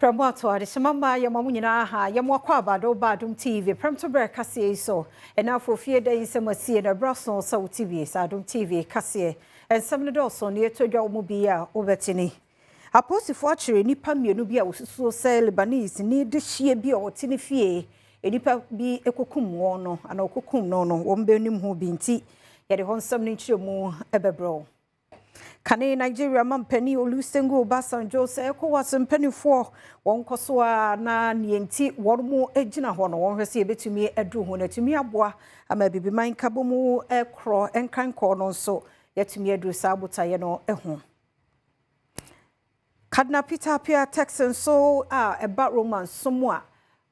Premtobre de Semamba Yamamunina ha Yamwakwa do Adom TV Premtobre Kasee so and now for fear days some see in a Brussels South TV Adom TV Kasee and some of those on near to your mobile overtini. A post for actually nipa mienu bia so say Lebanese need this year be or tini fie a nipa be a cocoon wono and a cocoon no one benim who binti yet the hon some nature more ebebro. Kane Nigeria mampani Olusegun Obasanjo say ECOWAS mpanifo won kosoa na nienti wormo egina ho no won hwese ebetumi edru ho na tumi aboa ama bibiman kabomu ekro enkan ko no so yetumi edru sabotaye no eho Cardinal Turkson so eba Roman somwa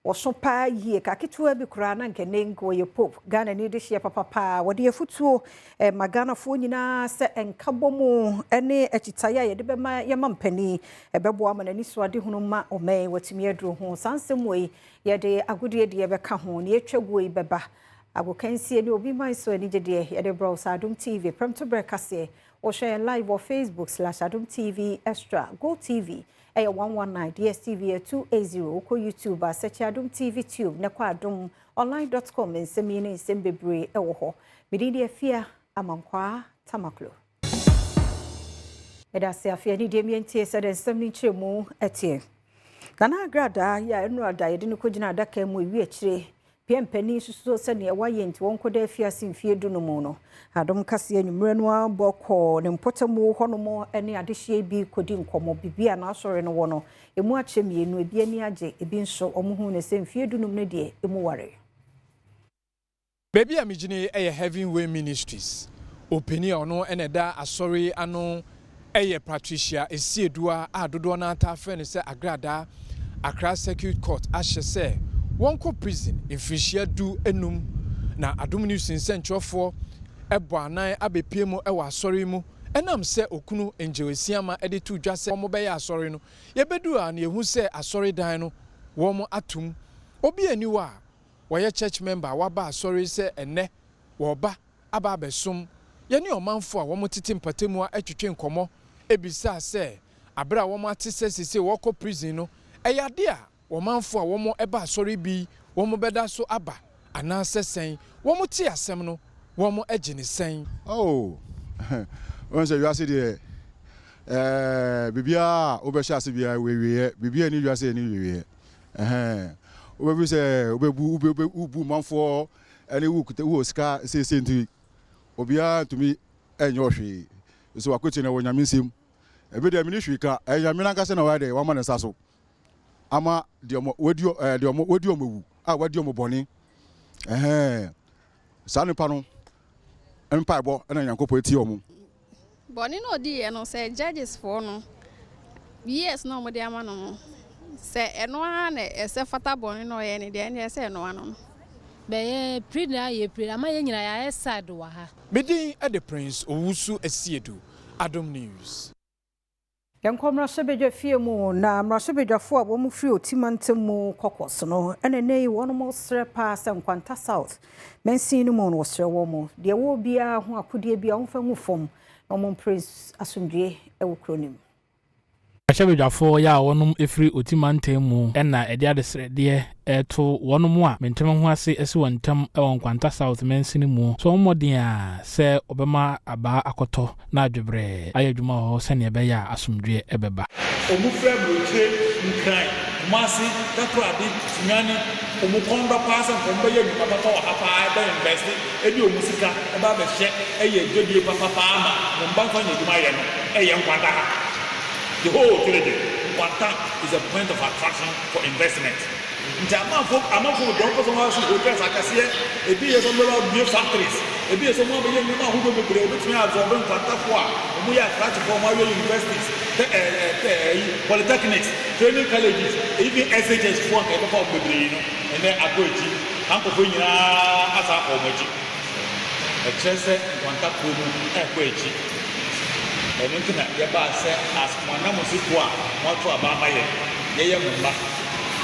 Washopa ye kakitua bi kura na nkenengo ye Pope Ghana ni de hye papa wode yefutuo magana fo nyina se enkabomu ene ekitaya ye de bema ye mampani ebebo ama nani so ade hunu ma ome watimi aduro ho sansemwe ye de agudie de beka ho ne etwago yi beba agokansie ni obi man so ani gede ye de browse Adom TV Premtobre Kasee or share live on Facebook/Adom TV Extra Go TV 119 DSTV 280 oko YouTube search Adom TV Tube nekwa AdomOnline.com nsemine nsembebre ewo ho medidi afia amankwa tamaklo edase afia ni de mientie se de nsemni chemu etie Ghana agrada ya enu ada ye de no kogina adaka mu ewi akire pempani suso se ne waye nti won koda afia simfie dunu mu no Adom Kasee anwumre no aboko ne mpotamu honomo ene adehye bi kodi nkomo bibia na asore no wono emu achemienu ebi ani age ebi nso omuhu ne semfie dunum ne de emu ware Baby amigine Heavenway Ministries openi ono ene da asore ano Patricia esiedua adodo na ata fe ne se agrada Accra Circuit Court ahye se wonko prison infishia du enum na Adom News nsentwofo ebo anan abepie mu ewa asori mu enam se okunu enjewesiama ede tu dwa se omo be ya asori no yebedu a na ehu se asori dan no wo mo atum obi aniwa woye church member waba asori se ene wo ba aba besom ye ne omanfo a wo mo tete mpatemu a atwetwe nkomo ebisa se abra wo mo atese sese wo ko prison no eyade a wo manfo a wo mo eba asori bi wo mo beda so aba ana sesen wo mo ti asem no wo mo agine sen once you are say bibia obesha se bia we bibia ni you say ni we obebu se obebu manfo ani wu kuta wu ska se nti obia tumi enyo hwe so akweti na wonyame nsem ebe de ministry ka enyame na nkase na wa de wa ma ne saso ama diomo wodi omowu wadi omoboni sanu pano empire bo na Nyankopɔ eti omo boni no di e no say judges for no yes no mo de ama no say eno ha na ese fata boni no ye ne de ne say eno ano be ye prida ye prida ma ye nyina ya side wa ha medin e the prince owusu esiedu Adom News Yankomra sebedwa fie mu na mrasebedwafo a wo mu firi otimantemu kokos no ene nei wono mo sre pa se Nkwanta South mensin no mo no sre wo mo de wo bia ho akodie bia wo fa hu fom no mo prince asumdwe e wo kronim Ashabedwafo ya wonum efiri otimantemu ena ede adesrede eto wonum a mentem ho ase ese wontam e Nkwanta South mensin mu so modin a se obema aba akoto na adwebre ayadwuma ho se ne be ya asumdwe ebeba omufra broche nkran masi takrade nyane omukonda pasa kombe ye papa ko hapa ba invest ebi omusika e ba be hye eye dwodie papa ama mba kwa nyeduma ye no eye Nkwanta ha. The whole trade, Nkwanta is a point of attraction for investment. In the amount of doctors who hotels like Kasee, a be some new factories, a be some more young people who will be able to absorb Nkwanta for we are attracted for more universities, polytechnics, training colleges, even SHS for and then Agoji, Uncle Funya, as our Omoji. A Chese, Nkwanta Kumu, Agoji. And you can get back as Manamo Sikwa, what for Abama, Yaya Mumba,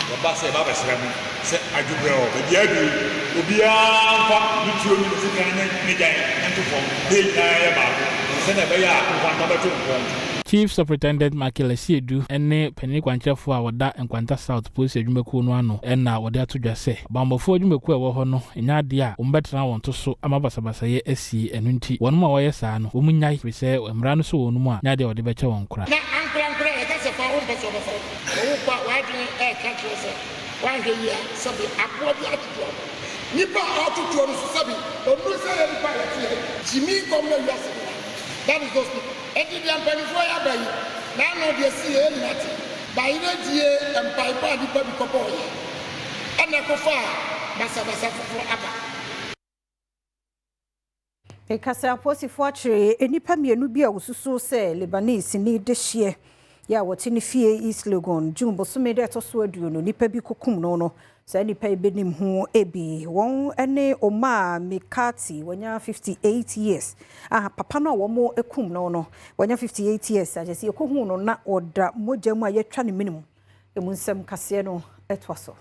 the Bass Baba Sram, said Ajubro, the Yabu, Ubia, YouTube, and to form, Big Naya Babu, Senabaya, 1 number 2. Chief Superintendent Michael Asiedu ene panyin kwankyerefo a woda Nkwanta South police adwumakuo no ano na wode atodwa se bambofo adwumakuo a wo ho no enya de a wombetra won to so amabasabasaye asi enu nti wonum a woyɛ saa no womunyai fise emra no so wonum a nya de wode beche won kora na ankra e ka se fa wo mpeso basa wo kwa wadin e ka kyerese wange yi sabi apo bi atutu nipa atutu no sabi onu se ye nipa ya ti jimi kom na yasi that is those people edi ampanifo ya bayi na no de si e nati bayi na die empaipa nipa bi kopo ye ana ko fa basa fufuro aba Ekasa aposifo akyere enipa mienu bi a wosusu se Lebanese ni de hye ya wote ni fie East Legon June bosome de toso aduonu nipa bi kokum no sa nipa ebenim ho ebi won ene Oma Mikati wonya 58 years papa no wo ekum no wonya 58 years agese ekohu no na oda mojamu ayetwa ne minimum emunsem kase no etwaso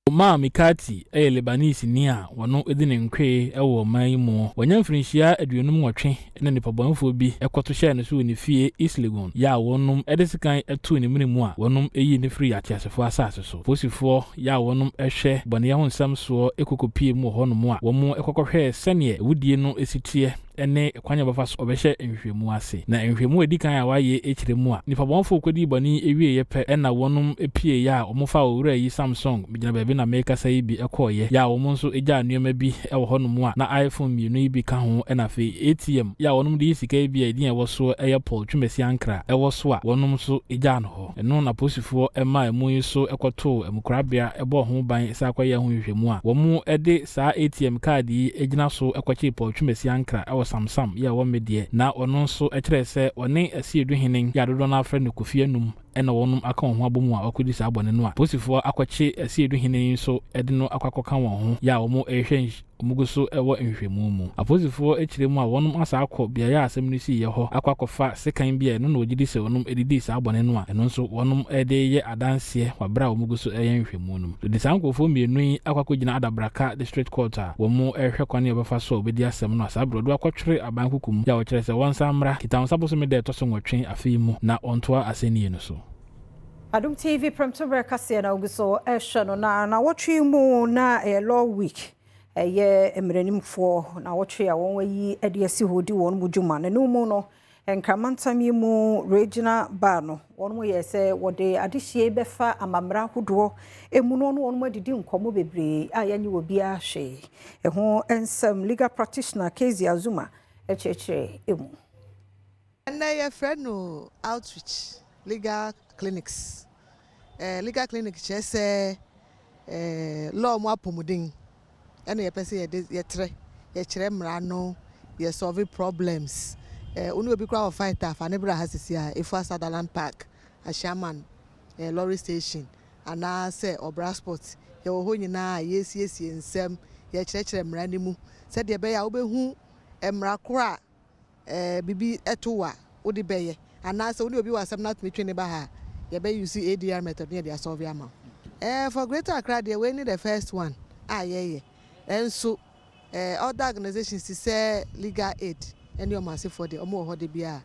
Oma Mikati Lebanese ni a wono edine nkwe ewo man mu wonya mfrinhia aduonum nwotwe na nipabonfo bi ekoto hye no so ni fie East Legon ya wonum edesikan etu ni minimu a wonum eyi ni free atiasefo asase so posifo ya wonum ehwe bone ya honsam so ekokopie mu honum a womu ekokohwe sene wudie no esitie ene kwanya bafa so obehye nhwemu ase na nhwemu edikan a waye ekiremu a nipabonfo kodi boni ewie yepe ena wonum epie ya omofa owura yi Samsung bigina bebe na make say bi ekoye ya wonum so eja anuema bi ewo honum a na iPhone mienu yi bi ka ho ena fe ATM ya wonum de sika bi edin ewo so eyapol twumesi ankra ewo so a wonum so eja no ho eno na posifo ema emu yi so ekoto emukrabia ebo ho ban sa akoye ho nhwemu a womu ede sa ATM card yi egina so ekoche pol twumesi ankra ewo Samsung ya wo medie na ono so ekere se one asiedu hinin ya dodo na afre ne Kofi Anum ena wonum aka ho abomu a akodi sa abone no a posifo akwache asiedu hinin so ede no akwakoka won ho ya wo ehwe omuguso ewo nhwemu mu aposifo ekiremu a wonum asa akọ bia ya asem ni si ye ho akwakofa sekan bia no na ogidi se wonum edidi sa abone no a eno nso wonum ede ye adanse wabra omuguso eye nhwemu no de sankofo mienu akwakogina Adabraka district court a womu ehwe kwane obefa so obedi asem no asa brodo akwotwere abankukum ya wo kire se won samra kitan saboso me de toso nwotwen afimu na ontoa asenie no so Adom TV Premtobre Kasee na uguso no na wotwe mu na law week ye emrenimfo na wotwe a won wayi ade asi hodi won mujuma na no mu no enkamantami mu regional bar no won mo ye se wode adehie befa amamra hodo emu no won mo adidi nkomo bebre a yanyi obi a hwe ho ensem legal practitioner Kezi Azuma echechere emu and your friend no outreach legal clinics legal clinic chese law mo apomudin ene ye pese ye tre mra no ye solve problems unu obi kwa fighter fa nebra hasisi a efu Sutherland Park a shaman lorry station ana se obra sport ye wo nyina yesi ensem ye kire mra ni mu se de be ya wo behu mra kora bibi etowa wo de beye ana se unu obi wa asem na tmetwe ne ba ha ye be use ADR method ne de solve am for Greater Accra we need the first one yeah. And so other organizations say legal aid and your massive for the omo ho de bia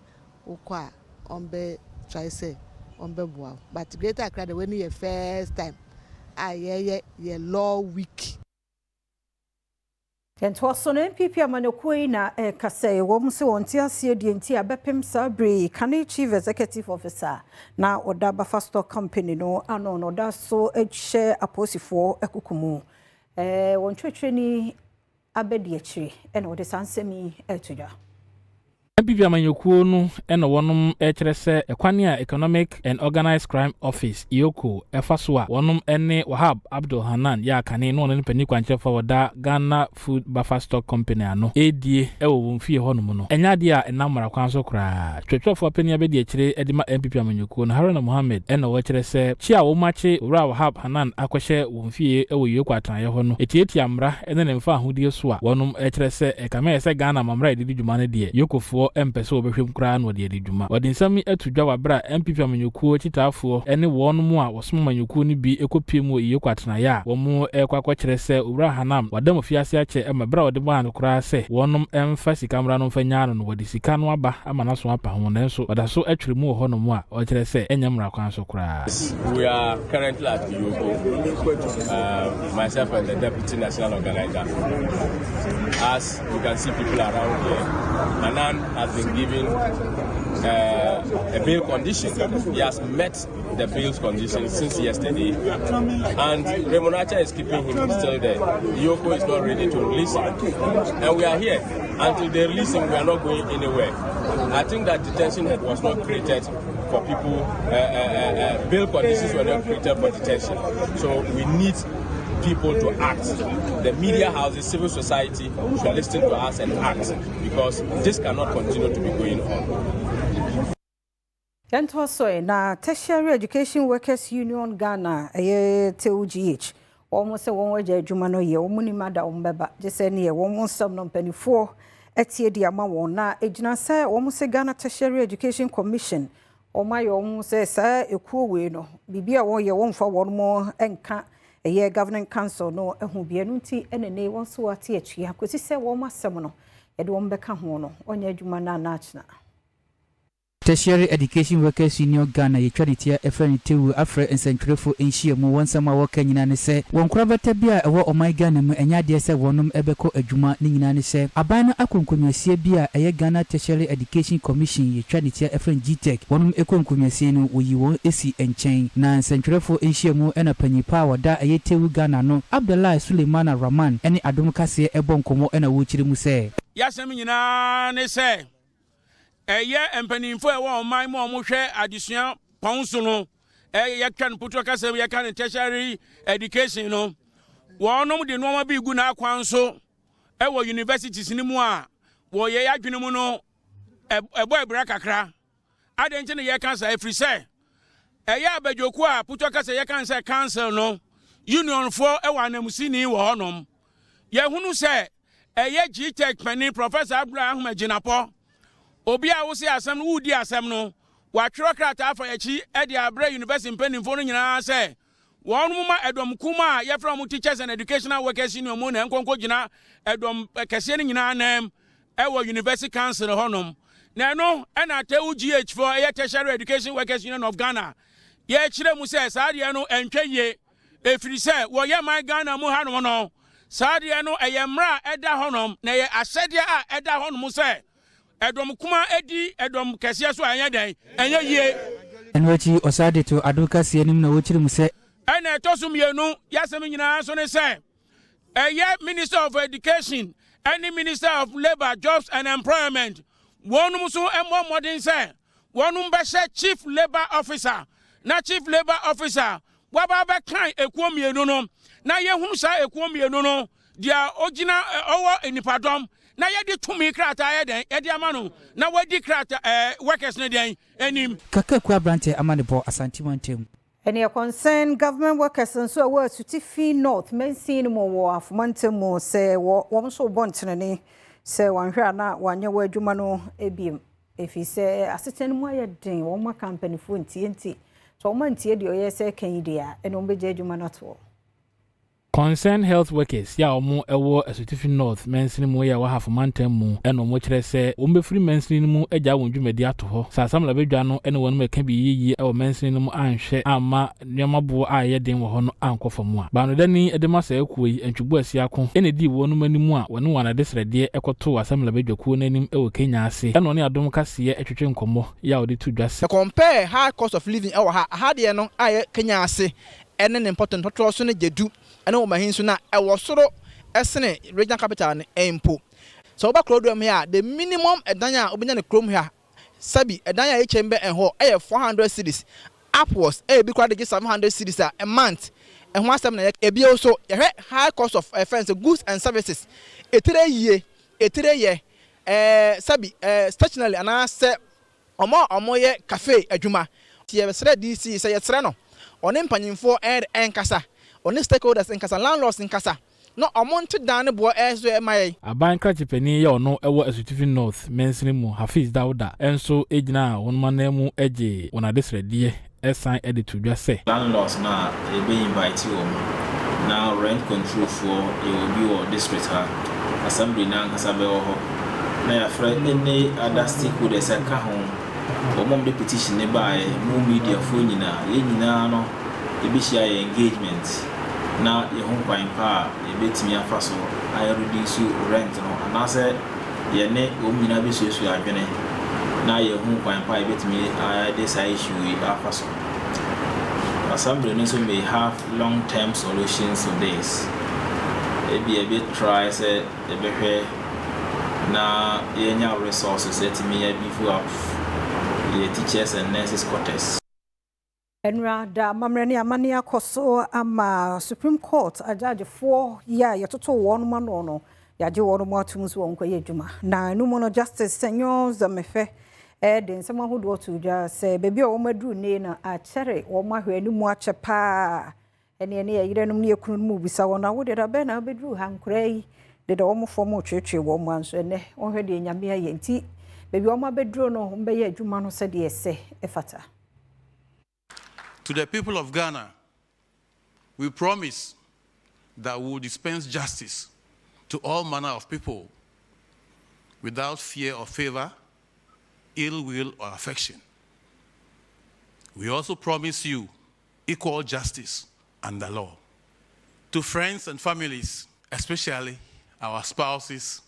ukwa ombe try say ombe boa but Greater Accra we need the first time yeah law week Entwaso na MPP amanokoi na Kasee wom se wonti ase die nti abepem sabre Kane Chief Executive Officer na oda Bafasto Company no ano no da so ehye aposifo ekukumu wontwetwe ni abedi akire ena ode sansemi etuja MPP amanyokuo no ena wonum ekire se ekwane a Economic and Organized Crime Office EOCO efaso a wonum ene Wahab Abdul Hanan ya Kane no ne pani kwanchefa wada Ghana Food Buffer Stock Company ano edie ewo wonfie honum no enyade a enamara kwanso kra twetwefo pani abedi akire edima MPP amanyokuo no Haruna Mohammed ena wo kire se chi a wo mache ura Wahab Hanan akwehye wonfie ewo EOCO atanye ho no etieti amra ene ne mfa ahodie so a wonum ekire se ekame se Ghana mamra edidi dwuma ne de EOCO manfoɔ empɛ sɛ wɔbɛhwɛm koraa na wɔde adi dwuma wɔde nsɛm atu dwa wabra MPP amanyɔkuo kyitaafoɔ ɛne wɔn mu a wɔsom amanyɔkuo no bi ekɔpie mu EOCO atenaeɛ a wɔn ɛkɔakɔkyerɛ sɛ owura hanam wadam fiase akyɛ ɛma bra wɔde baa no koraa sɛ wɔnom ɛmfa sika mmra no mfa nyaa no wɔde sika no aba ama naso apa ho nanso wɔda so atwere mu wɔ hɔ no mu a ɔkyerɛ sɛ ɛnyɛ mmra kwan so koraa. We are currently at EOCO, myself and the Deputy National Organizer. As you can see people around here, Hanan has been given a bail condition. He has met the bail condition since yesterday, and Remunacha is keeping him still there. EOCO is not ready to release him, and we are here. Until they release him, we are not going anywhere. I think that detention was not created for people, bail conditions were not created for detention. So we need people to act. The media houses, civil society should listen to us and act, because this cannot continue to be going on. Yantoso na Tertiary Education Workers Union Ghana TEWU almost a one way jumano ye omunimada umbeba just any almost some non penny four etie diama wona ejina say almost a Ghana Tertiary Education Commission or my almost say a cool way no bibia won ye won for one more enka a year governing council no ehu bia nunti ene ne won so ate atwi akosi say wo masem no e de won beka ho no onya adwuma na nachna. Tertiary Education Workers Union Ghana yetwanitia efrani TEWU afre nsentwerefo enhia mu wonsama wo kanyina ne se wonkrabata bia ewo oman Ghana mu enya de se wonom ebeko adwuma ne nyina ne se aban no akonkonwasie bia eye Ghana Tertiary Education Commission yetwanitia efrani GTech wonom ekonkonwasie no woyi won esi enchen na nsentwerefo enhia mu ena panyipa wada eye TEWU Ghana no Abdullah Suleiman Rahman ene Adom Kasee ebonkomo ena wo chiri mu se yasem nyina ne se eye empanimfo ewo oman mo hwe adesua ponso no eye kan Premtobre Kasee ye kan tertiary education no wonom de no bi gu na akwan so ewo universities ni mu a wo ye adwene mu no ebo ebra kakra adenche ne ye kan sa efri se eye abadwoku a Premtobre Kasee ye kan sa council no union for ewo anamusini wo honom ye hunu se eye GTech pani Professor Abraham Maginapo obi a wo se asem no wudi asem no wa twero krata afa yachi e de Abra University mpanimfo no nyina se wonu ma edom kuma ye from Teachers and Educational Workers Union mo na nkonko gina edom kese no nyina nam e wo University Council honom na no e na TEWU for e Tertiary Education Workers Union of Ghana ye kire mu se saade no entwaye efiri se wo ye man Ghana mu hanom no saade no e ye mra eda honom na ye asede a eda honom se Adom kuma edi Adom kese so anya dan anya yie enwachi osade to Adom Kasee nim na wo chiri mu se ena tosum yenu yasem nyina so ne se Minister of Education any Minister of Labor, Jobs and Employment wonum so emmo modern se wonum be Chief Labor Officer na Chief Labor Officer waba be kan ekuo mienu no na ye hunu sa ekuo mienu no dia ogina owo enipadom na yedi tumi krata yeden yedi amano na wadi krata workers ne den enim kakaku abrante amanebo asantimantem any concern government workers and so were Sutifi North mensin mo wo afomantem mo se wo so bontenene se wanhwa na wanye wa adwuma no ebiem efi se aseten mu ayeden wo ma company fo ntienti so wo mantie de oyɛ se kan dia eno mbeje adwuma na to Concern health workers ya omo ewo Sutifi North mensin mu ya wa half mantam mu eno mo kire se o mbefri mensin mu agya won dwumadi ato ho sasam la bedwa no eno wonu meka bi yiyi ewo mensin mu anhwe ama nyamabo a ye den wo ho no ankofo mu a ba no dani edema sa ekuyi entwubu asiako ene di wonu manimu a wonu wana desrede ekoto asam la bedwa ku nanim ewo Kenya ase eno ne Adom Kasee etwetwe nkomo ya odi to dwase compare high cost of living ewo ha de no aye Kenya ase ene important totoro so ne jedu ene wo mahin so na ewo soro esene regional capital ne empo so oba krodom here the minimum edan a obenya ne krom here sabi edan a echembe enho 400 cedis upwards bi kwa de 700 cedis a month enho asem na ebi also high cost of fence goods and services etire ye sabi stationary ana se omo ye cafe adwuma tie besre DC se ye tre no one mpanyimfo enkasa one stakeholders enkasa landlords enkasa no amonte dan bo eso e mai aban krachipani ya ono ewo Asutifi North mensimu Hafiz Dauda enso ejina wonmanemu eje wonadesrede esan editu dwa se landlords na e be invite you now rent control for your district assembly na nkasabe ho na ya friend any other stakeholders aka ho omom the petition ne by mo media for nyina no e be share engagement na ye ho kwan pa e betimi afa so I reduce rent no anase ye ne omnyina be so adwene na ye ho kwan pa e betimi this issue afa so assembly also may have long-term solutions to this. Maybe a bit try say a bit na yenya resources let me before the teachers and nurses quarters. Enra da mamrani amani akoso ama Supreme Court ajaje 4 year yototo wonu manono yaje wonu mo atumzu wonko yedwuma na numono justice senyor zamefe den sama hodo to ja se bebi o madru ne na a chere wo mahwe ni mu ache pa ene yire num ne ekunu mu bisa wona wo de da be na bedru hankrai de da wo mo fo mo twetwe wo mo anso ene wo hwe de nyame aye nti bebi o ma bedru no mbe ye adwuma no se de ese efata. To the people of Ghana, we promise that we will dispense justice to all manner of people without fear or favor, ill will or affection. We also promise you equal justice under law. To friends and families, especially our spouses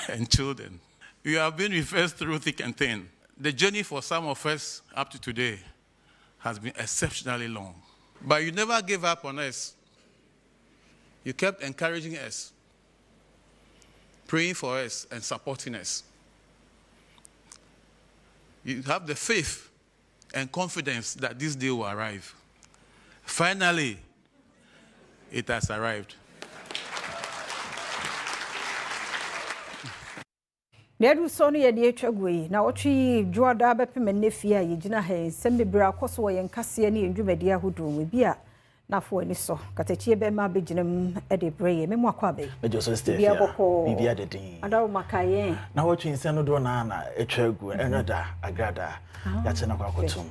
and children, we have been with us through thick and thin. The journey for some of us up to today has been exceptionally long. But you never gave up on us. You kept encouraging us, praying for us and supporting us. You have the faith and confidence that this day will arrive. Finally, it has arrived. Nedu soni ye die twagwe na otwi dwoada bepem nefia ye gina he sembebra akoso wo ye nkase ne ndwumadi ahodo we bia na fo ani so katachie be ma beginam e de breye memo akwa be mejo so stay bia bibia de din adawo makaye na otwi nse no do na etwagu enada agrada ya che na kwa kotum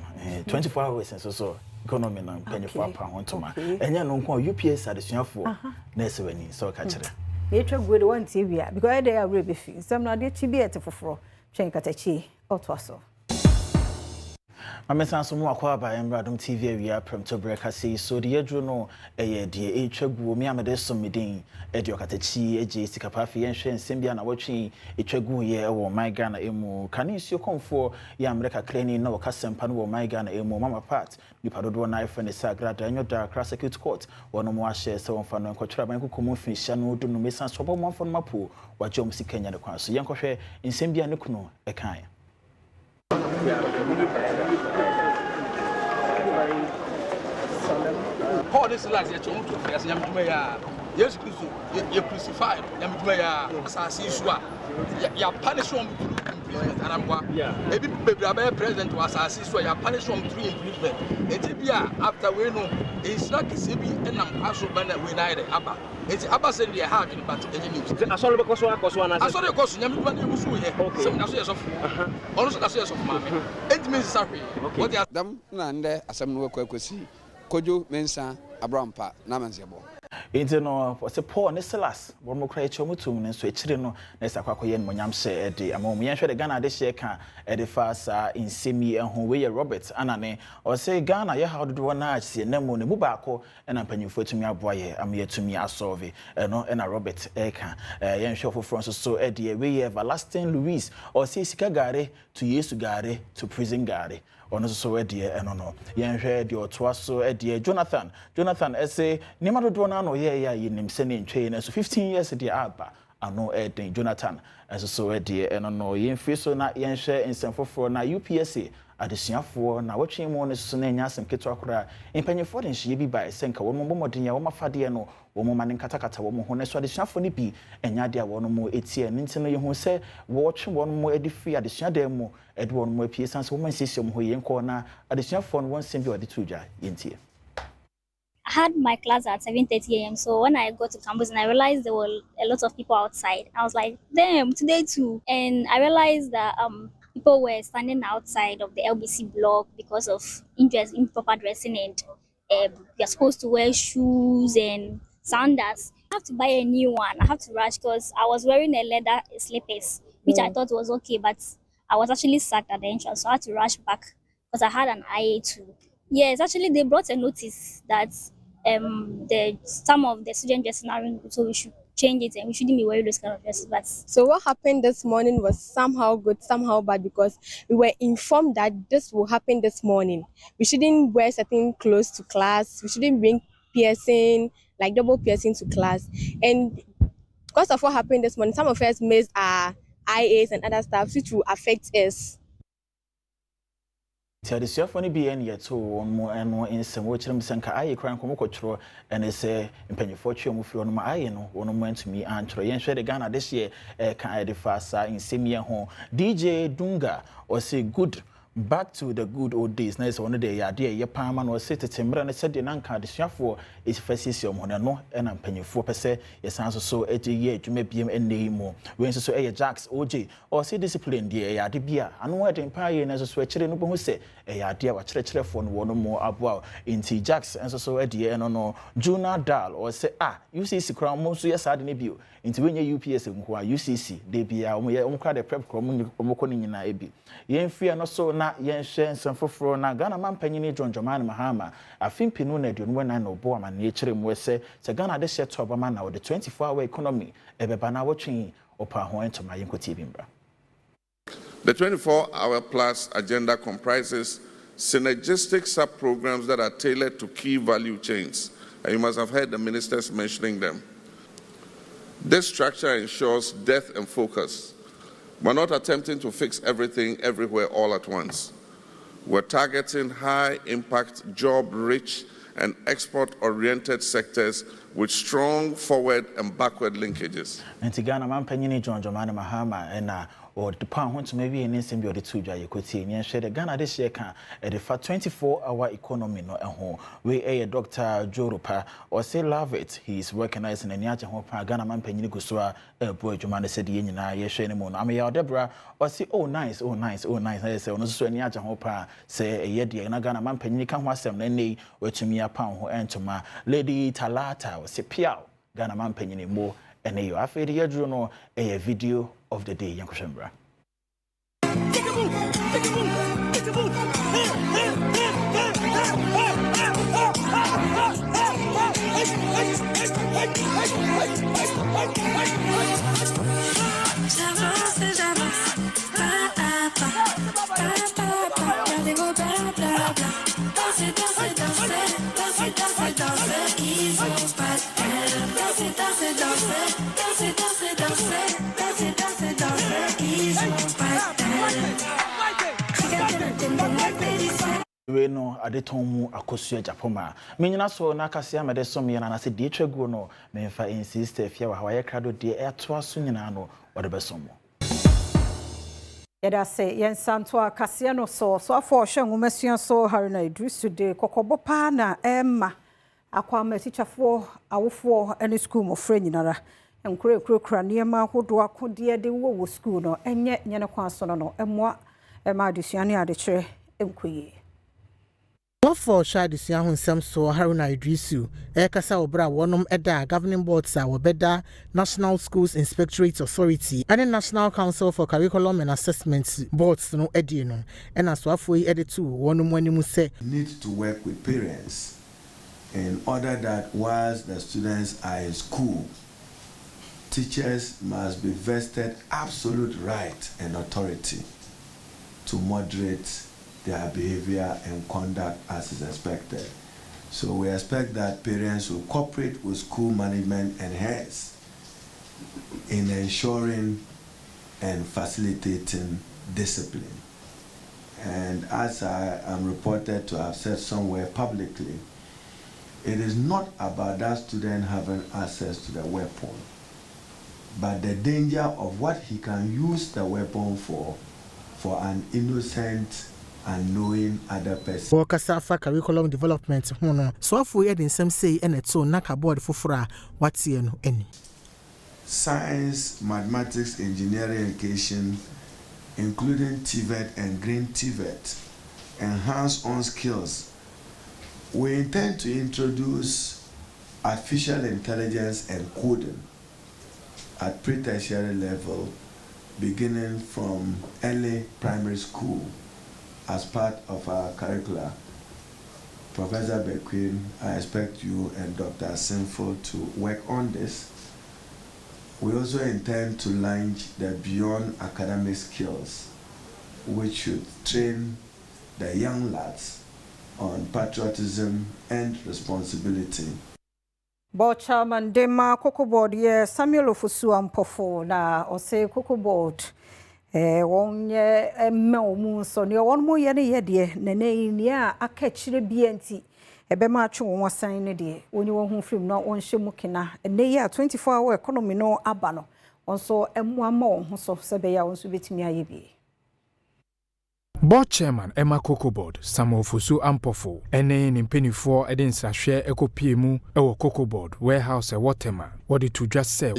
24 hours so economy na mpanyefo apa hontoma enya no nko UPSA adesuafo na esewani so ka kire Nature good one TV because they are really free. Some not the TV at for train katachi otwaso. Amesa so mu akwa ba Adom TV we are Premtobre Kasee so the edru no eye de etwagu mi amede so medin e de okatachi eje sikapafi yenhwe nsembia na watwi etwagu ye wo my Ghana emu kanisio konfo ya America cleaning na wakasempa no wo my Ghana emu mama part nipa dodo na ife ne sagrada enyoda prosecute court wono mo ahye se wonfa no nkotwera ban kokomo finisha no do no mesa so bo mo mfa no mapo wajom sikanya ne kwan so yenkohwe nsembia ne kuno e kan Paul this last year to as Yamaya, yes, you crucified Yamaya, assassin, you punish one imprisonment, and I'm one. Maybe president was assassin, so you punish one through imprisonment. And after we know, it's not Kissibi and I'm also banner when I Abba. It's Abba said they have in but enemies. I saw the cost one. I saw the cost, Yamu here. Some associates of also associates of Mammy. It means sorry. What they are them, and there are some work we see. Kojo mensa abrampa na manzebo ente no se Paul ne Silas wo mo kra echo mutum ne so echire no na sakwakoye no nyam hye ede amom yenhwe de Ghana de hye ka ede fa sa insemi ehun we ye Robert anane o se Ghana ye ha dodo na achie na mo ne mu baako na mpanyimfo atumi aboaye am ye atumi asolve no na Robert eka yenhwe ofofro so ede we ye everlasting Louis o se sika gare to Yesu gare to prison gare ono so edie eno yenhwe de otoaso edie Jonathan ese nima dodo na no ye ya yinim se ne ntwe na so 15 years de aba ano eden Jonathan ese so edie eno yemfi so na yenhwe nsemfoforo na UPSA adesuafo na watwe mu no so na nya asem keto akora empanyefo de nhye bi ba senka wo mmomodin ya wo mafade no wo mo mane katakata wo mo ho na so adesuafo ne bi enya de a wo no mo etie nti no ye hu se wo twe wo no mo edifi adesuada mu ede wo no mo apie sanse wo man sisi mo ho ye nko na adesuafo no won sem bi ode tuja yentie had my class at 7:30 a.m. So when I got to campus and I realized there were a lot of people outside, I was like, damn, today too. And I realized that people were standing outside of the LBC block because of improper dressing, and you're supposed to wear shoes and sandals. I have to buy a new one. I have to rush because I was wearing a leather slippers, which I thought was okay, but I was actually sacked at the entrance, so I had to rush back because I had an IA too. Yes, actually they brought a notice that some of the student dressing are in, so we should change it and we shouldn't be wearing those kind of dresses. But so what happened this morning was somehow good, somehow bad, because we were informed that this will happen this morning. We shouldn't wear certain clothes to class. We shouldn't bring piercing, like double piercing to class. And because of what happened this morning, some of us missed our IAs and other stuff, which will affect us. Tiadisia for be any yet so on more and more in some which them sanka I crank control and they say in penny fortune of your my no one moment to me and try share the Ghana this year can I defer in same home. DJ Dunga or say good. Back to the good old days. Nice one day, idea. Your palman was set to timber and said the Nanka, the chef for is facing no, and I'm paying 4%. Yes, answer so 80 years to make BM and name more. When so a Jacks, OJ, or say discipline, dear, ya debia, and what empire and as a switcher in who say, a idea what church phone one more about in T Jacks, and so a dear, no, Juna Dal, or say, UCC crown most yes, I didn't view into when your UPSA who are UCC, they be our own crowd prep community in Abi. Yen fear no so na yen share nsɛmfoforo na Ghana man panyini John Dramani Mahama afin pinu na aduonu na no bo ama na ekyere mu se Ghana de share to obama na the 24-hour economy ebeba na wotwe opa ho entoma yenkoti bimbra. The 24-hour plus agenda comprises synergistic sub-programs that are tailored to key value chains, and you must have heard the ministers mentioning them. This structure ensures depth and focus. We're not attempting to fix everything everywhere all at once. We're targeting high-impact, job-rich, and export-oriented sectors with strong forward and backward linkages. And Ghana man panyini John Dramani Mahama and or the pound want to maybe in same the two jay koti and share the Ghana this year can at the 24-hour economy no home we a Dr. Jorupa or say love it he's recognizing and yacha home Ghana man panyini kuswa boy Jumane said yen na ye share anymore I mean Debra or say oh nice I say no so yacha home say a year na Ghana man panyini kan wasem na nei wetumi apan ho entoma Lady Talata or say piao Ghana man panyini mo and you have a video of the day, Young Kushembra. We know at the tomu akosu Japoma. Menyina so na kasia mede som ye na se de twegu no memfa insist afia wa haye krado de eto aso nyina no wode besomo. Yeda se yen santo akasia no so afo hwe nwumasua so hari na idrisu de kokobo pa na emma akwa matitwafo awofo ene school mo frɛ nyinara enkura niema hodo akode de wo school no enye nyene kwa so no emmoa ema adusuane adekere enkoye. For Shadisia Hunsam so Haruna Idrisu, Ekasa Obra, Wonum Eda, Governing Boards, Wabeda, National Schools Inspectorate Authority, and the National Council for Curriculum and Assessment Boards, no Edino, and as Wafui Editu, Wonum Wenimuse. Need to work with parents in order that whilst the students are in school, teachers must be vested absolute right and authority to moderate their behavior and conduct as is expected. So we expect that parents will cooperate with school management and heads in ensuring and facilitating discipline. And as I am reported to have said somewhere publicly, it is not about that student having access to the weapon, but the danger of what he can use the weapon for an innocent and knowing other persons. Wakasa fa curriculum development hono. So afu ye den sem say ene to na COCOBOD fofora watie no eni. Science, mathematics, engineering education, including TVET and green TVET, and hands-on skills. We intend to introduce artificial intelligence and coding at pre-tertiary level, beginning from early primary school as part of our curricula. Professor Bequin, I expect you and Dr. Sinful to work on this. We also intend to launch the Beyond Academic Skills, which should train the young lads on patriotism and responsibility. Board Chairman Dema COCOBOD ye Samuel Ofosu Ampofo na ose COCOBOD wonye mu so ne won mo ye ne ye de nene ni a akachire bienti ebe ma atwe won wasan ne de woni won hu film no won hye mu kena ne ye 24-hour economy no aba no won so emu ama won ho so se be ya won so betimi aye bi. Board Chairman Emma COCOBOD Samuel Ofosu Ampofo ene ni mpenifo ede nsahwe ekopie mu ewo COCOBOD warehouse e Waterman what it to just say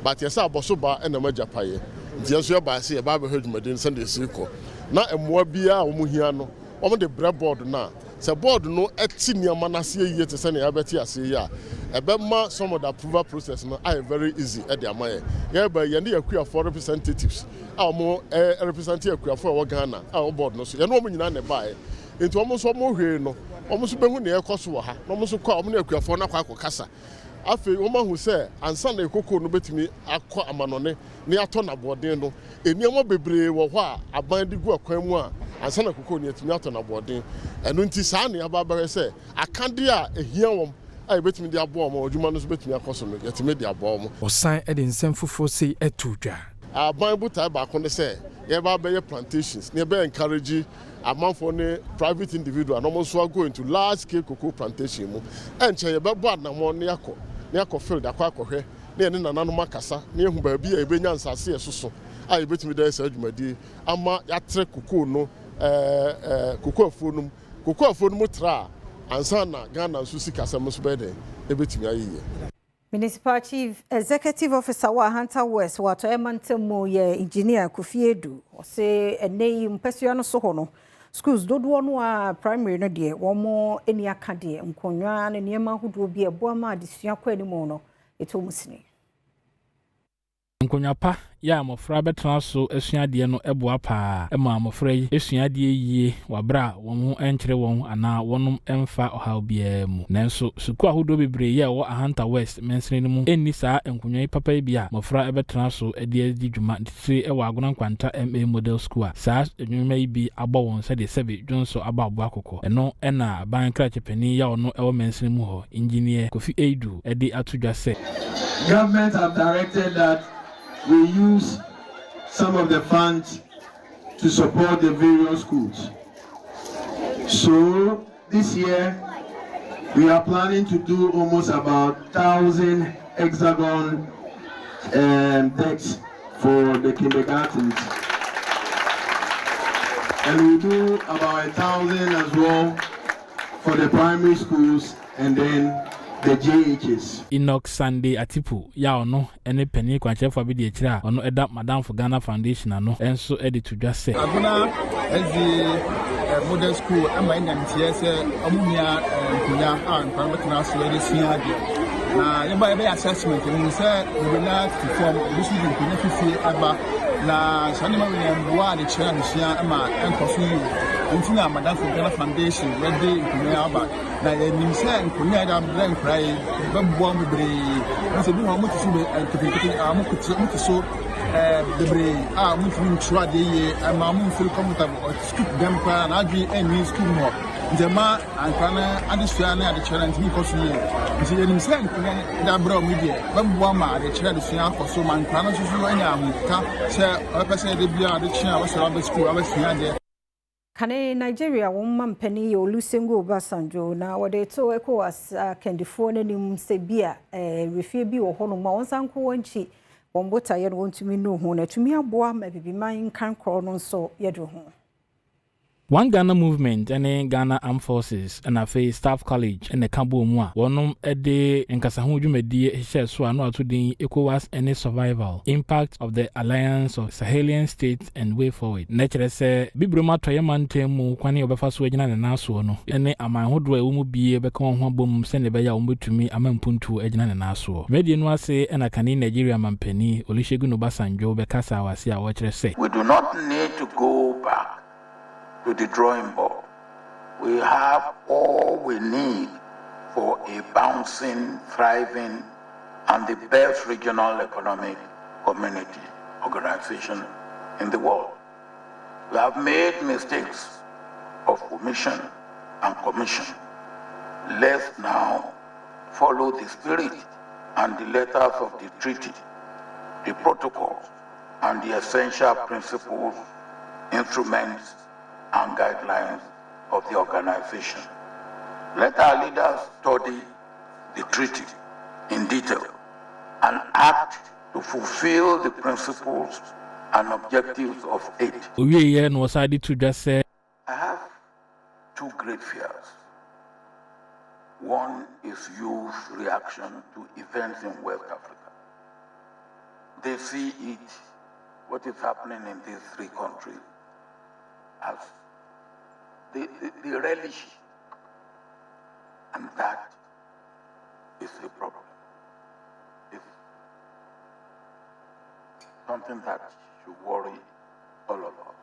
but yes aboso ba ena majapaye nti yeso ba se e ba be hedumade Sunday siko na emmoa bia omo hia no omo de breadboard na se board no eti niama na se yie te se na yabeti ase ya ebe ma some of the approval process no are very easy e de amaye ye ba ye ne yakua for representatives omo represent yakua for Ghana board no so ye no omo nyina ne bae enti omo so omo hwe no omo so behu ne ekoso ha no omo so kwa omo ne yakua for na kwa akokasa afi omo hu se ansa na ekoko no betimi akọ amanone ne ato na boden no eniamo bebre wo ho a aban de gu akwan mu a ansa na ekoko ne etimi ato na boden enu nti saa ne ababare se akande a ehia wom a betimi de abo omo odwuma no so betimi akoso no yetimi de abo omo osan ede nsem fofo sei etudwa aban buta ba ko ne se ye ba be plantations ne be encourage amanfo ne private individual no so go into large scale cocoa plantation mu enche ye be bo anamo ne yakọ field akọ akọhwe ne ne nananom akasa ne ehu ba bia ebenya nsase esoso a ebetimi da esa adwumadi ama yatre cocoa no cocoa afuonum tra ansa na Ghana nso sikasam so be de ebetimi ayiye. Municipal Chief Executive Officer wa Hunter West wato emantemo ye engineer Kufiedu ose enei mpesua no so ho no schools dodo no a primary no de womo eni aka de nkonwa ne niema hodo bi ebo ma adesua kwa ni mo no etomusini nkonwa pa ya amofra betena so asuade no eboa pa ema amofra yi asuade yie wabra won ho enkere won ana wonum emfa ohaw bia mu nanso suku ahodo bebre ye wo Ahanta West mensene no mu enni saa nkonwa papa bi a amofra betena so ade adi dwuma ntire ewa agona Nkwanta MA Model School a saa enwuma yi bi abọ won se de sebe dwonso aba abo akoko eno ena ban kra chepani ya ono ewo mensene mu ho engineer Kofi Edu ede atudwa se government have directed that we use some of the funds to support the various schools. So this year we are planning to do almost about 1,000 hexagon decks for the kindergartens. And we do about 1,000 as well for the primary schools and then the JHS. Enoch Sunday Atipu ya ono ene penny kwanchefo bi de kira ono eda Madam for Ghana Foundation ano enso edit to just say aguna ezi model school ama nyantie se amunia kunya an parameter so ede sia de na yeba ebe assessment ni se we na to form this is the kunya fifi aba na sanima we mboa de kira ni sia ama enkoso yi untina Madam for Ghana Foundation ready kunya aba na ni se kunya da blank cry bambo mbre nse bi ho mo tsu be kiti mo so debre mo tsu ade ye ama mo feel comfortable or skip them kwa na agi any school mo ndema ankana adesua na ade challenge mi koso ye nse ye ni se kunya da bra mo die bambo ma ade challenge sua koso man kana so anya amuka se opese de bia ade chia wo so aba school aba sua de Kane Nigeria won mpani Olusegun Obasanjo na wode to ECOWAS kendifo nanim sebia refie bi wo hono ma wonsanko wonchi wombota ye no wontumi no ho na tumi aboa ma bibiman kan kro no so yedo ho One Ghana movement and Ghana Armed Forces and a face Staff College and the Cabo Mwa. One de Nkasahu Jumedi share so no to the ECOWAS and survival impact of the alliance of Sahelian states and way forward. Nature say Bibroma Toyaman Temu Kwani Obefa Swagina and Naso no. Ene Amahodwe umu be become one boom send the Baya umbu to me Amampuntu Ejina and Naso. Median say and a Kani Nigeria Mampeni Olusegun Obasanjo Bekasa was here watch say. We do not need to go back to the drawing board. We have all we need for a bouncing, thriving, and the best regional economic community organization in the world. We have made mistakes of omission and commission. Let's now follow the spirit and the letters of the treaty, the protocols, and the essential principles, instruments, and guidelines of the organization. Let our leaders study the treaty in detail and act to fulfill the principles and objectives of it. I have two great fears. One is youth reaction to events in West Africa. They see it, what is happening in these three countries, as the relish, and that is a problem. It's something that should worry all of us.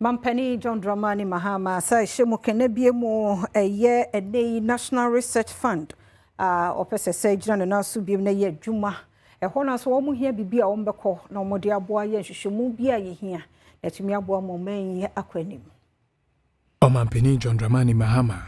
Mampani John Dramani Mahama say shemu kenebie mu eye ene National Research Fund opese say jina na so biem na ye dwuma ho na so wo mu hia bibia wo mbekọ na wo de aboa ye hwehwemu bia ye hia etumi aboa mo man akwanim. Mampani John Dramani Mahama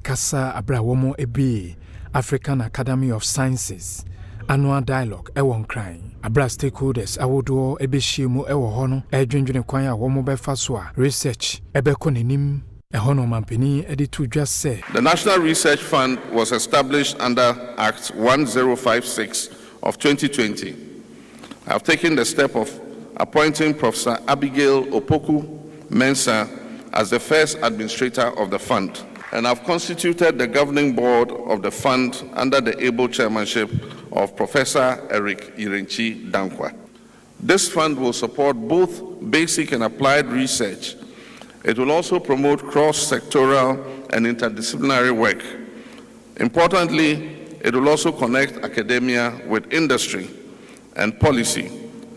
kasa abra wo mo ebi African Academy of Sciences annual dialogue ewon crying abra stakeholders awodo ebehyiemu ewo ho no edwendwene kwan a wo mo befa so a research ebeko nanim eho no mampani edi to dwa say the National Research Fund was established under Act 1056 of 2020. I have taken the step of appointing Professor Abigail Opoku Mensah as the first administrator of the fund, and I've constituted the governing board of the fund under the able chairmanship of Professor Eric Irenchi Dankwa. This fund will support both basic and applied research. It will also promote cross-sectoral and interdisciplinary work. Importantly, it will also connect academia with industry and policy,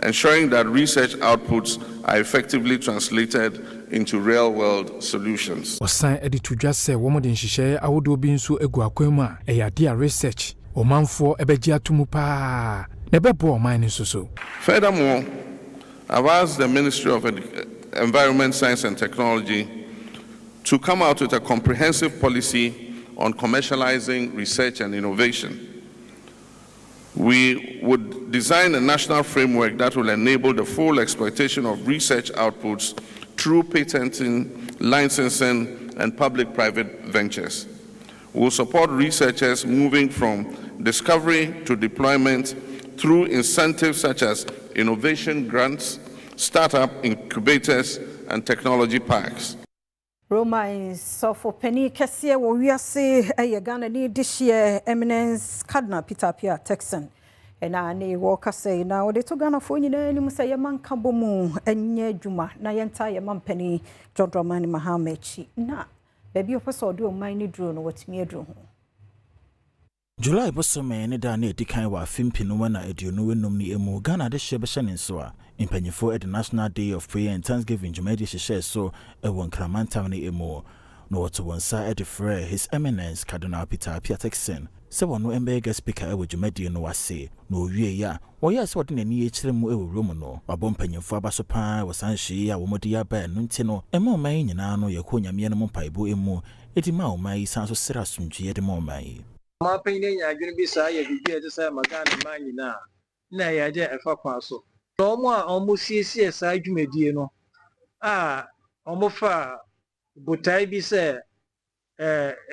ensuring that research outputs are effectively translated into real-world solutions. Osan edi to just say womo den hihye awodo bi nso egu akwemu a eyade a research omanfo ebeji atumu pa na bebo oman ni so. Furthermore, I've asked the Ministry of Environment, Science and Technology to come out with a comprehensive policy on commercializing research and innovation. We would design a national framework that will enable the full exploitation of research outputs through patenting, licensing, and public-private ventures. We will support researchers moving from discovery to deployment through incentives such as innovation grants, startup incubators, and technology parks. Roma is for Penny Kasee, where we are say a Ghana need this year eminence Cardinal Turkson. And I need walk say now they took Ghana for you know say a man kabomu and ye juma na entire man Penny John Dramani Mahamechi. Na baby of us or do mine drone what's me a drone. July bosome ne da na edikan wa fimpino wana eduno wenum ni emu Ghana de shebesha nso a impanyefo at the National Day of Prayer and Thanksgiving Jumedi share so ewon Kramanta ne emu no what one side at the free His Eminence Cardinal Turkson se wono embega speaker ewo Jumedi no wase no wie ya wo yes what ne ni echire mu ewo room no wabom panyefo abaso pa wasanhyi a womodi ya ba no nti no ema man nyina no yakonyame no mpaibo emu edima o man sanso sera sunjie de mo man ma panye nya adwene bi saa ya bibia de saa magana man nyina na ya je efa kwa so no mo a omo siesie saa adwumadie no omo fa botai bi se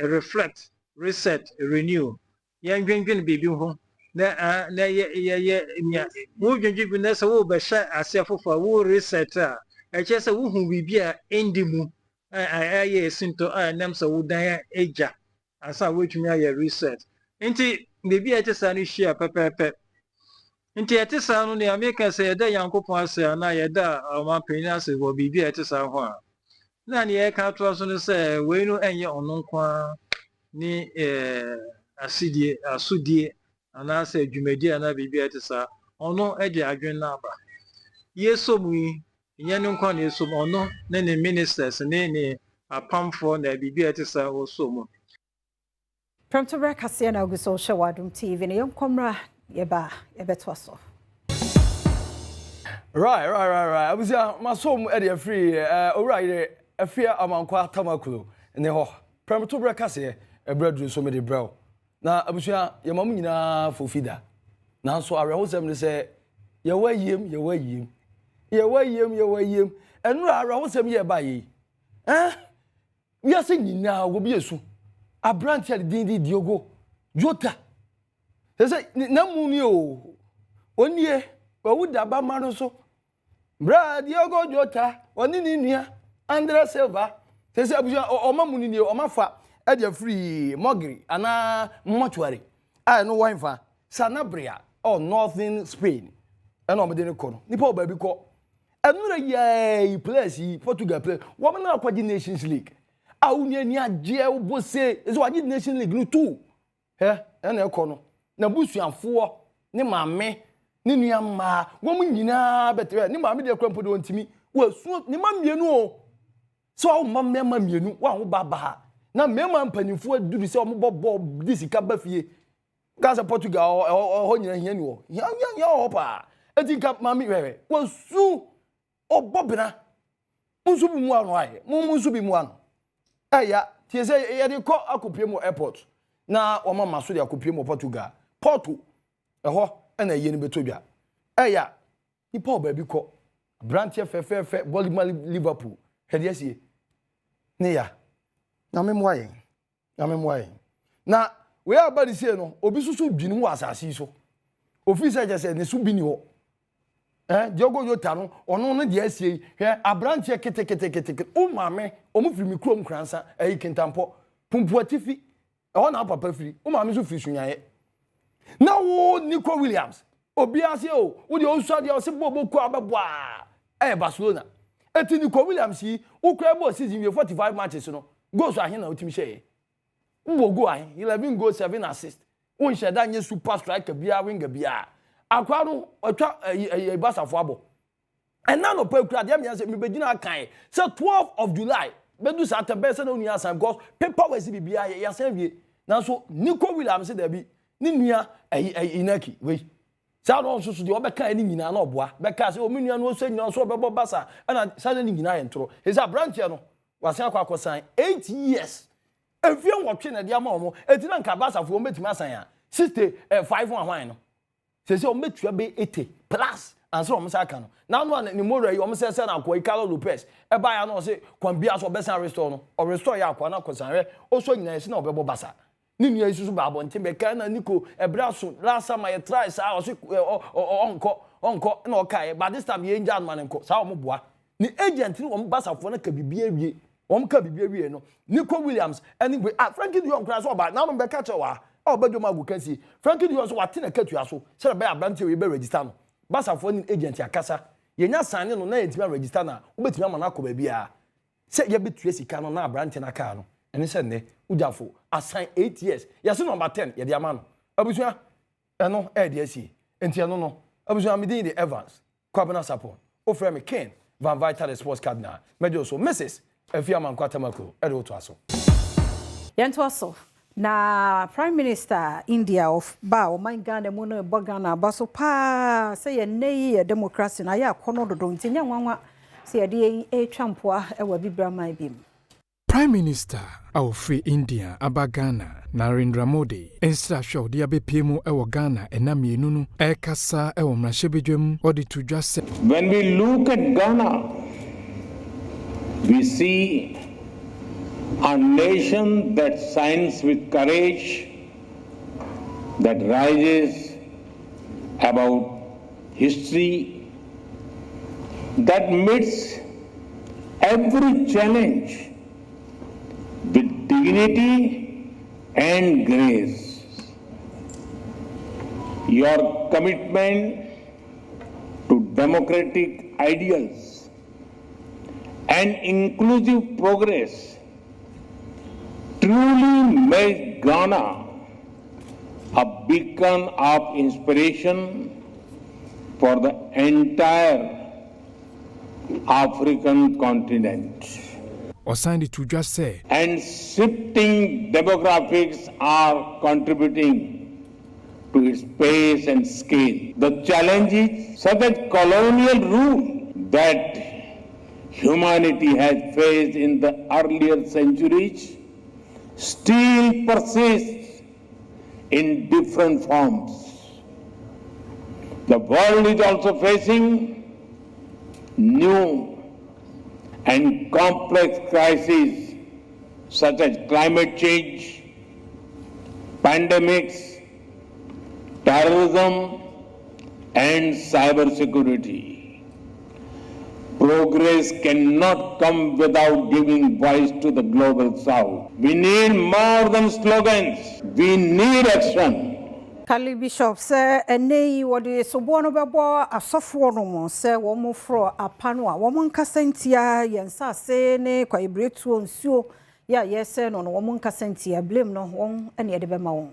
reflect reset renew yan dwendwen bibi ho na ye mo dwendwen bi na se wo be hye ase fofa wo reset ɛkyɛ sɛ wohu biribi a ɛndi mu ayɛ esinto a nam sɛ wodan agya asa wotumi ayɛ research nti biribi a ɛte saa no hyia pɛpɛɛpɛ nti ɛte saa no ne America sɛ yɛda Yankopɔn ase ana yɛda ɔmanpanyin ase wɔ biribi a ɛte saa ho a na ne yɛka to so no sɛ wei no ɛnyɛ ɔno nko a ne asodie anaasɛ dwumadi ana biribi a ɛte saa ɔno ɛde adwene no aba yesom yi nyɛ no nko na yesom ɔno ne ministers ne apamfoɔ na biribi a ɛte saa wɔsom Premtobre Kasee na oguso hwe Adom TV ne yɛnkɔmra yɛbɛtoa so. Right. Abusia masom e dey free owura afia amankwa tamakulo ne ho. Premtobre Kasee ebraduru so me de braw. Na abusia yemamu nyina fofida. Na so awrehosem ne se yewayiem. Enura awrehosem ye baye. We are singing now go be esu. Abrantia de Diogo Jota. Say namuni o. Onie wa wuda ba ma no so. Bra Diogo Jota, oni ni nua Andre Silva. Say abuja o mamuni ni o mafa e de free Mogri ana mortuary. I no wine fa. Sanabria or Northern Spain. E no me de ne ko no. Nipa o ba bi ko. Enura ye place Portugal play. Wo na akwaji Nations League. Awunie ni agye obose eso wagye Nation League no too na ekono na busuanfo ne maame ne nuamma wo mu nyina betre ne maame de kwampo de ontimi wasu ne mamienu o so wo mamma mienu wa ho baba na mema mpanimfo aduru se o mobobbo disika ba fie gaza Portugal ho nyina hia ni wo ya ho pa etinka maame wewe wasu obobena munsu bi mu anu aye munsu bi mu anu Eya, tie say ye de ko akopiem airport na o mama so de akopiem Portugal. Porto eho na ye ni betodwa. Eya, ipa oba bi ko. Branche fe Bolima Liverpool. Hede asie. Ne ya. Na memwaye. Na we abadi se no, obi susu dwinu wo asase so. Officer je se ne su bi ni ho. Diogo Jota no ono no de asie hwe abranche kete o maame o mu firi mikrom kransa kintampo pumpu atifi e na papa firi o maame so firi sunyaye na wo Nico Williams obi ase o wo de osu ade o se bobo ko abeboa Barcelona eti Nico Williams yi wo kra bo season 45 matches no goals ahe na otimi sheye wo go ahe 11 goals 7 assists wo nsheda nye super striker bia winger bia akwaro otwa basafo abo ena no pa kura de me say me begina kan say 12 of July bedu Saturday say no nua san because paper was bibia ya san wie na so Nico Williams say da bi ni nua inaki we sa no so de obeka ni nyina na oboa beka say o me nua no so nyina so obebo basa na sa ni nyina ye ntoro he say branch no wasan akwakosan 8 years efie nwotwe na de ama omo etina nka basafo o metimi asan ya 65 1 no say o metua be 80 plus and so o msa aka no na no ni moro yi o msa se na akwa Carlos Lopez e ba ya no say kwambia so be san restore no o restore ya akwa na kosanre o so nyina esi na obebo basa ni nua isusu ba abonte be ka na Nico ebraso last time I try sa o so onko na o kai but this time ye nja man nko sa o moboa ni agent ni o mbasafo na ka bibia wie o ka bibia wie no Nico Williams anyway Frankie de Jong class o ba na no be ka chewa o ba joma gu kasi Frankie de Jong so watena katua so se be abrante we be register no basafo ni agent akasa yenya sane no na yetima register na obetimi ama na akoba bia se ye betua sika no na abrante na car no ene se ne ujafo assign 8 years yase number 10 ye de ama no abusua eno e de asi enti eno no abusua me din de Evans Kwabena support o frame Ken Van Vital Sports Cardinal mejo so Mrs. Afia Nkwanta South e de oto aso yanto aso na Prime Minister India of Bao Ghana mu no Ghana baso pa say ye nei democracy na ya kono dodo ntinya nwanwa say ye de etwampoa e wa bibrama bim. Prime Minister of India Ghana Narendra Modi ensra show de abepiem e wo Ghana enamienu no e kasa e wo mrahebedwam odi to dwase. When we look at Ghana, we see a nation that shines with courage, that rises about history, that meets every challenge with dignity and grace. Your commitment to democratic ideals and inclusive progress truly made Ghana a beacon of inspiration for the entire African continent. And shifting demographics are contributing to its pace and scale. The challenges such as colonial rule that humanity has faced in the earlier centuries still persist in different forms. The world is also facing new and complex crises such as climate change, pandemics, terrorism, and cybersecurity. Progress cannot come without giving voice to the global south. We need more than slogans. We need action. Kali Bishop say ene what the sobono bebo asofo no mo say wo mo fro apano a wo mo nkasantia yensa se ne kwa ibretu onsuo ya yese no wo mo nkasantia blame no won ene de bema won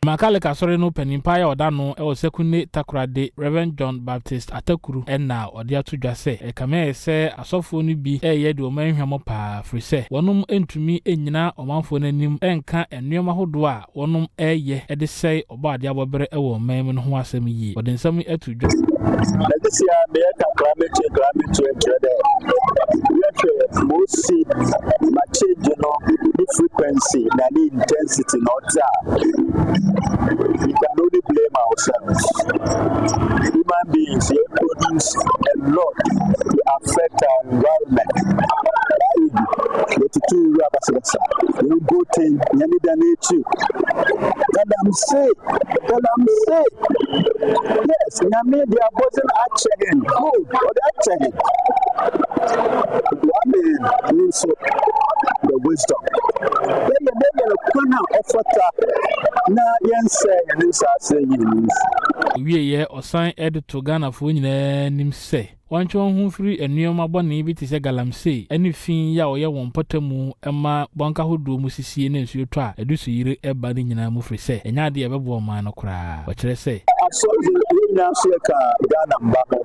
Makale kasore no penimpa ya oda no e osekune takrade Reverend John Baptist Atakuru enna ode atodwa se e kame se asofo no bi ye de o manhwamo pa free se wonum entumi enyina omanfo nanim enka ennuoma hodo a wonum eye e de sei obade abobere e wo man no ho asem yi ode nsam atodwa this year me climate change most change no the frequency and the intensity not that. We can only blame ourselves. Human beings produce a lot to affect our environment. You go to nature. Galamsey. Yes, they are wasn't actually good, but actually. One means the wisdom. Then the corner of na yense yensa saying we ye osan edito Ghana fo nyina nim se wancho hu firi enuoma bone bi te se Galamsey ani fin ya oye won potamu ema bonka hodo mu sisie na nsuo to a edusu yire eba ni nyina mu firi se enya de ebebo man no kra wa kire se Ghana mbabo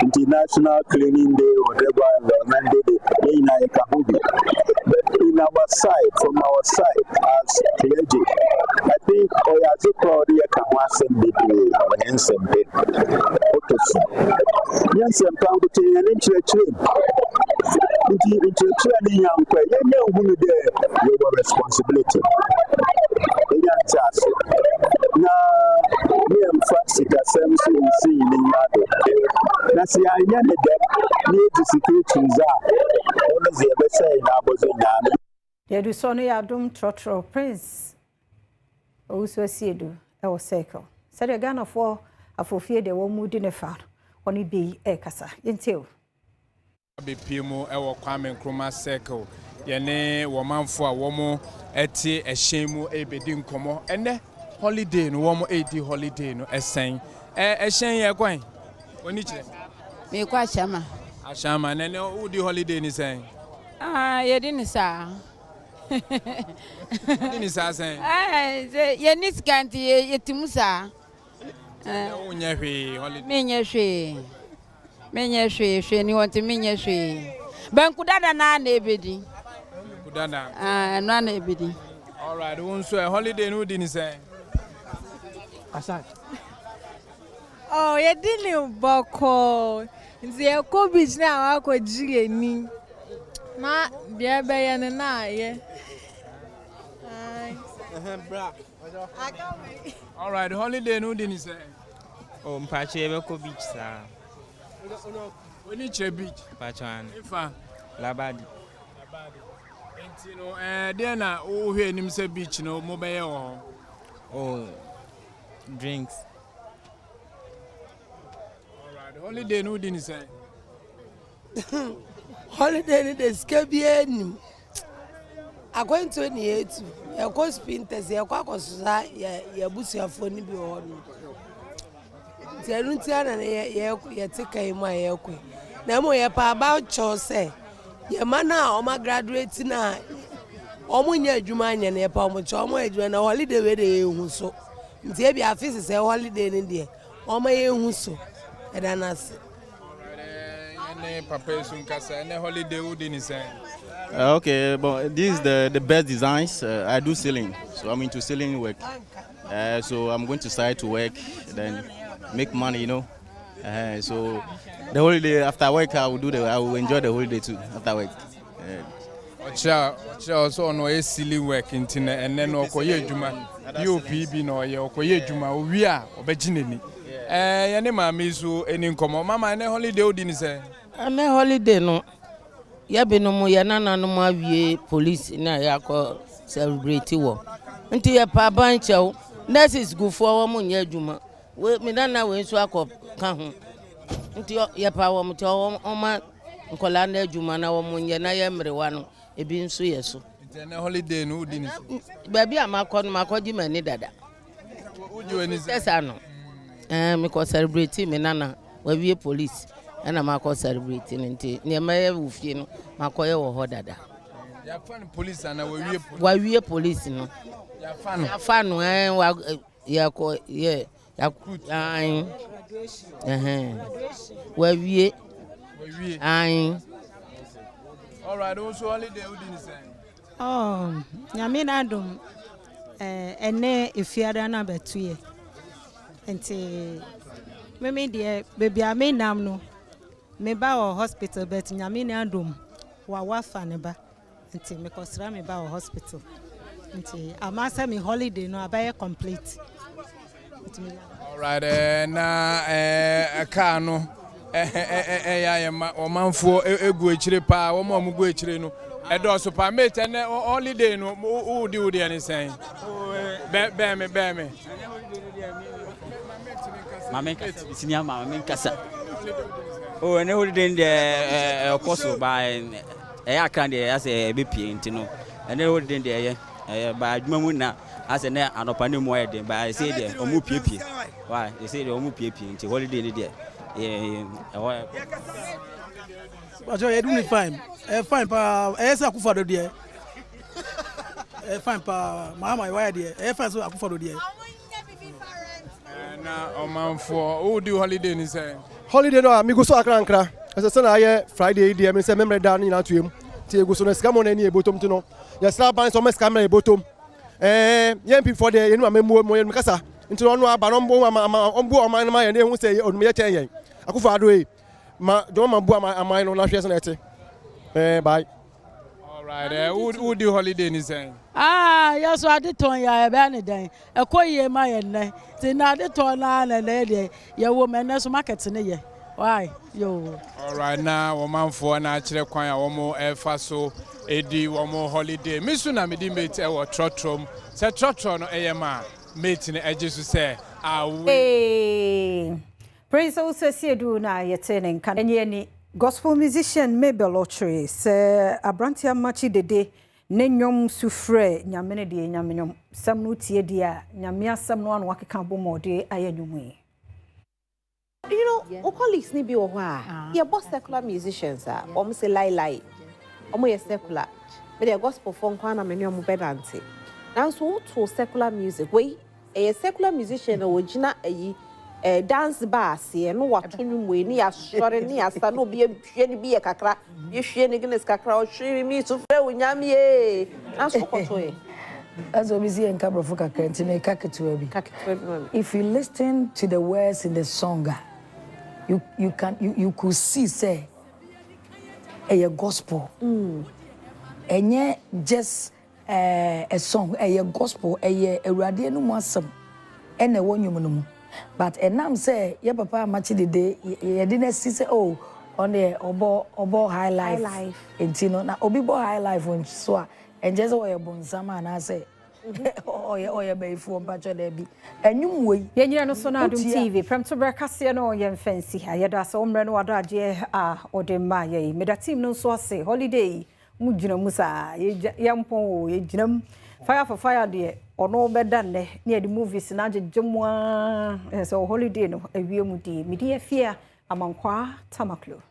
International Cleaning Day or Environment Day in ECOWAS. But in our side, from our side as clergy, I think Oyazi Claudia can was and be Yansem Bid. Yansem Pounding an intellectual. Intellectually young, you know who there your responsibility. Now, me and Francis are seeing in Mado. That's the idea that need to security always the best in our bosom. There do so near Adom Trotro Prince. Also, see do our circle. Said a gun of war, a fulfill the one mood in a far. Only be a casa. Until be Pimo, our Kwame Nkrumah circle. Yene, woman for a woman, eti, a shame, a bedin como, and holiday, no one 80 holiday, no, a saying, a shame, you're going. When each me quite shama. A shaman, and who the holiday is saying? Ah, you didn't say. Didn't say, you need scanty, you timusa. Menya she, you want to mean she. Bankudada na nebedi. Kudana. Na nebedi. All right, so a holiday no didn't say. Asad. Oh, you didn't boko. The COCOBOD now ako jige ni. Na bia be na ye. All right, holiday no didn't say. Oh, mpache be beach sa. We need a beach. Pachan. Ifa. Labadi. Entino there na o here nim say beach no mobile. Oh, drinks. All right, holiday no didn't say. holiday the scabian. According to any eight, a cost printers, a quacos, your busia for Nibi or Tianutian and ye take a my elque. No more about cho say, your manna or my graduates now. Omunya Jumania and a palm of Chomo and a holiday with a huso. Maybe a face is a holiday in India. Or my huso. And then as Papa Sunkasa and a holiday wood in his hand. Okay, but this is the best designs. I do ceiling, so I'm into ceiling work. So I'm going to start to work, then make money, you know. So the holiday after work, I will enjoy the holiday too after work. Also no a ceiling work in Tina and then Okoye Juma, UPB no Okoye Juma, we are Obejini. Yanema Misu and Incomo, Mamma and a holiday didn't say. And a holiday no. Yabe no mo yanana no ma wie police na yakọ celebrate wo nti ya pa bancha that is good for wo nya adwuma we me nana we so akọ ka ho nti ya pa wo mti o ma nkola na adwuma na wo nya na ya mrewa no ebi nso ye so nti na holiday no udi ni ba bia makọ di mani dada uju eni sesa no me ko celebrate me nana wa wie police and I'm a celebrating it. Near my woof, Makoya or Dada. You find police and why we police, no? Fun, where we all right, also holiday wouldn't say. Oh, Yamin Adom, and if you had a number 2 years. And me dear baby, I may now know. Me ba o hospital but nyame na Adom wa wafa ne ba nti me kosra me ba o hospital nti amasa me holiday no abaye complete. All right, na car no ya o manfo egu echire pa wo mo gu echire no e do so pa mate na holiday no udi ani sen be me Mama Kasa senior Mama Kasa. Oh, and holiday in the course by a candy as a BP intino, and then holiday there by Mamuna as an open more than by say the Omu PP. Why they say the Omu PP into holiday there. But you're doing fine. Fine, pa. Esa kufado there. Fine, pa. Mama, why there? Fine, so akufado there. Na oman for who do holiday ni say. Holiday no mi go so akrankra ese se na aye Friday dey me say memre da ni na tuem ti go so na scam on ani ebotom ti no ya sra ban so me scam na ebotom yem before the enu amemu mo yem kasa nti no no aba no mbo ombu oman ma ye na hu say onum ye chen yen akufo ado e ma do ma bu aman no na hwe se na ete bye. All right, who do holiday ni say. Yes, I did turn ya a day. A coy my and then I did turn on a lady, your woman as markets in a year. Why, you? All right, now, woman for natural choir, one more faso, AD, one more holiday. Miss Sunami mate or Trotrom, said Trotron AMA, mate in the edges to say, Praise also see do na yetening can any gospel musician Mabel Lottery, say Abrantia Machi de day. Nenyom sufre nyamene de nyamenyom sam no tie dia nyamea sam no an wakeka bomode ayenyum. You know, colleagues ni bi wo ho a ye boss secular musicians a say lie ye secular but the gospel fon kwa na menyom bedante now so to secular music we a secular musician o gina ayi dance bar se no watonwum we ni asore ni asa no bi hwe ni bi ye kakra ye hwe ni gnes kakra o hwe mi so frɛ wo nyame e aso koto e as we see in Cabra Fuka Kentine Kaketuebi. If you listen to the words in the song, you could see say a gospel. And just a song, a gospel, a radiant wasam, and a one human. But and now say, yeah, papa, much the day, you didn't see say, oh, on the obo high life. And you know, now obibo high life when so. And just what you're born, some and I say, oye be fu mpacho da bi enwum we yenyira no so na Adom TV Premtobre Kasee no ye fancy ha ye da so omre no wado age a odemma ye meda team no so ase holiday mu gina mu sa ye mpon ye ginam fire for fire de ono beda ne ne the movies na agegemu so holiday no awie mu di medi afia amankwa tamaklo